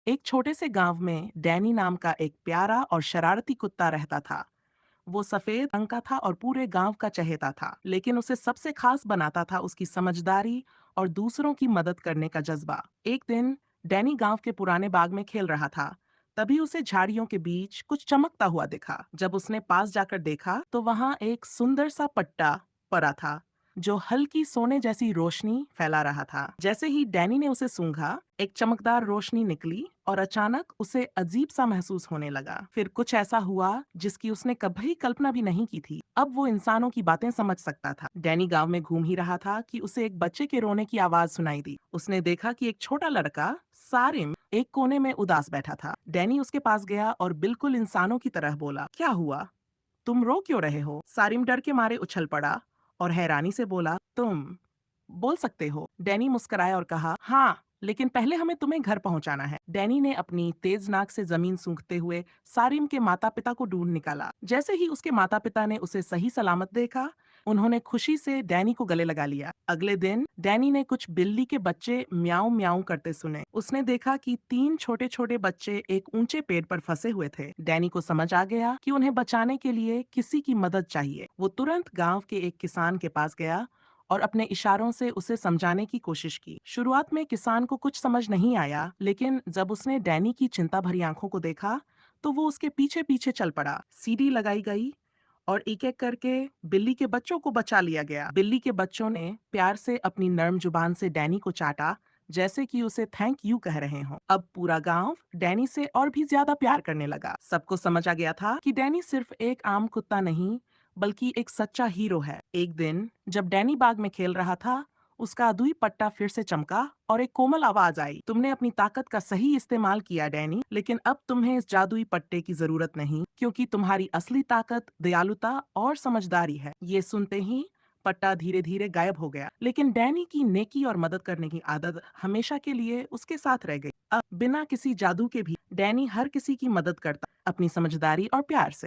एक छोटे से गांव में डैनी नाम का एक प्यारा और शरारती कुत्ता रहता था। वो सफेद रंग का था और पूरे गांव का चहेता था, लेकिन उसे सबसे खास बनाता था उसकी समझदारी और दूसरों की मदद करने का जज्बा। एक दिन डैनी गांव के पुराने बाग में खेल रहा था। तभी उसे झाड़ियों के बीच कुछ चमकता हुआ दिखा। जब उसने पास जाकर देखा तो वहां एक सुंदर सा पट्टा पड़ा था, जो हल्की सोने जैसी रोशनी फैला रहा था। जैसे ही डैनी ने उसे सूंघा, एक चमकदार रोशनी निकली और अचानक उसे अजीब सा महसूस होने लगा। फिर कुछ ऐसा हुआ जिसकी उसने कभी कल्पना भी नहीं की थी। अब वो इंसानों की बातें समझ सकता था। डैनी गांव में घूम ही रहा था कि उसे एक बच्चे के रोने की आवाज सुनाई दी। उसने देखा कि एक छोटा लड़का सारिम एक कोने में उदास बैठा था। डैनी उसके पास गया और बिल्कुल इंसानों की तरह बोला, क्या हुआ? तुम रो क्यों रहे हो? सारिम डर के मारे उछल पड़ा और हैरानी से बोला, तुम बोल सकते हो? डैनी मुस्कुराया और कहा, हाँ, लेकिन पहले हमें तुम्हें घर पहुंचाना है। डैनी ने अपनी तेज नाक से जमीन सूंघते हुए सारिम के माता पिता को ढूंढ निकाला। जैसे ही उसके माता पिता ने उसे सही सलामत देखा, उन्होंने खुशी से डैनी को गले लगा लिया। अगले दिन डैनी ने कुछ बिल्ली के बच्चे म्याऊं म्याऊं करते सुने। उसने देखा कि 3 छोटे छोटे बच्चे एक ऊंचे पेड़ पर फंसे हुए थे। डैनी को समझ आ गया कि उन्हें बचाने के लिए किसी की मदद चाहिए। वो तुरंत गांव के एक किसान के पास गया और अपने इशारों से उसे समझाने की कोशिश की। शुरुआत में किसान को कुछ समझ नहीं आया, लेकिन जब उसने डैनी की चिंता भरी आंखों को देखा, तो वो उसके पीछे पीछे चल पड़ा। सीढ़ी लगाई गई और एक एक करके बिल्ली के बच्चों को बचा लिया गया। बिल्ली के बच्चों ने प्यार से अपनी नर्म जुबान से डैनी को चाटा, जैसे कि उसे थैंक यू कह रहे हों। अब पूरा गांव डैनी से और भी ज्यादा प्यार करने लगा। सबको समझ आ गया था कि डैनी सिर्फ एक आम कुत्ता नहीं, बल्कि एक सच्चा हीरो है। एक दिन जब डैनी बाग में खेल रहा था, उसका अदुई पट्टा फिर से चमका और एक कोमल आवाज आई, तुमने अपनी ताकत का सही इस्तेमाल किया डैनी, लेकिन अब तुम्हें इस जादुई पट्टे की जरूरत नहीं, क्योंकि तुम्हारी असली ताकत दयालुता और समझदारी है। ये सुनते ही पट्टा धीरे धीरे गायब हो गया, लेकिन डैनी की नेकी और मदद करने की आदत हमेशा के लिए उसके साथ रह गई। अब बिना किसी जादू के भी डैनी हर किसी की मदद करता, अपनी समझदारी और प्यार से।